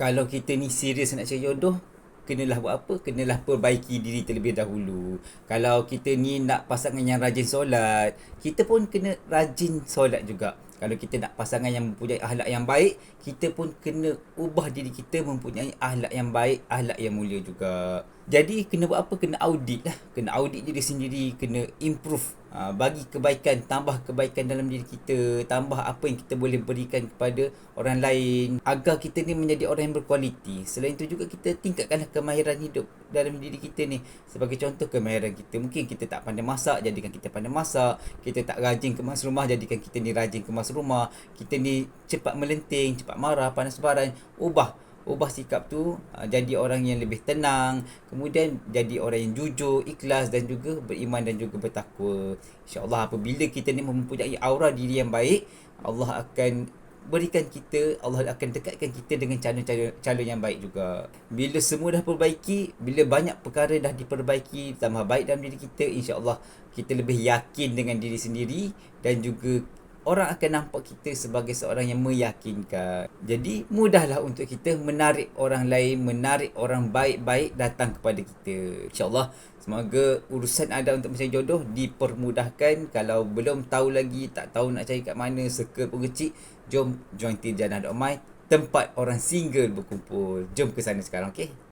Kalau kita ni serius nak cari jodoh, kenalah buat apa? Kenalah perbaiki diri terlebih dahulu. Kalau kita ni nak pasangan yang rajin solat, kita pun kena rajin solat juga. Kalau kita nak pasangan yang mempunyai akhlak yang baik, kita pun kena ubah diri kita mempunyai akhlak yang baik, akhlak yang mulia juga. Jadi kena buat apa? Kena audit lah. Kena audit diri sendiri, kena improve. Bagi kebaikan, tambah kebaikan dalam diri kita, tambah apa yang kita boleh berikan kepada orang lain agar kita ni menjadi orang yang berkualiti. Selain itu juga kita tingkatkanlah kemahiran hidup dalam diri kita ni. Sebagai contoh kemahiran kita, mungkin kita tak pandai masak, jadikan kita pandai masak. Kita tak rajin kemas rumah, jadikan kita ni rajin kemas rumah. Kita ni cepat melenting, cepat marah, panas baran. Ubah sikap tu, jadi orang yang lebih tenang, kemudian jadi orang yang jujur, ikhlas dan juga beriman dan juga bertakwa. InsyaAllah apabila kita ni mempunyai aura diri yang baik, Allah akan dekatkan kita dengan calon yang baik juga. Bila semua dah perbaiki, bila banyak perkara dah diperbaiki, tambah baik dalam diri kita, insya-Allah kita lebih yakin dengan diri sendiri dan juga orang akan nampak kita sebagai seorang yang meyakinkan. Jadi mudahlah untuk kita menarik orang lain, menarik orang baik-baik datang kepada kita. InsyaAllah semoga urusan anda untuk mencari jodoh dipermudahkan. Kalau belum tahu lagi, tak tahu nak cari kat mana, circle pun kecil, jom join Tirjana.my, tempat orang single berkumpul. Jom ke sana sekarang, okey?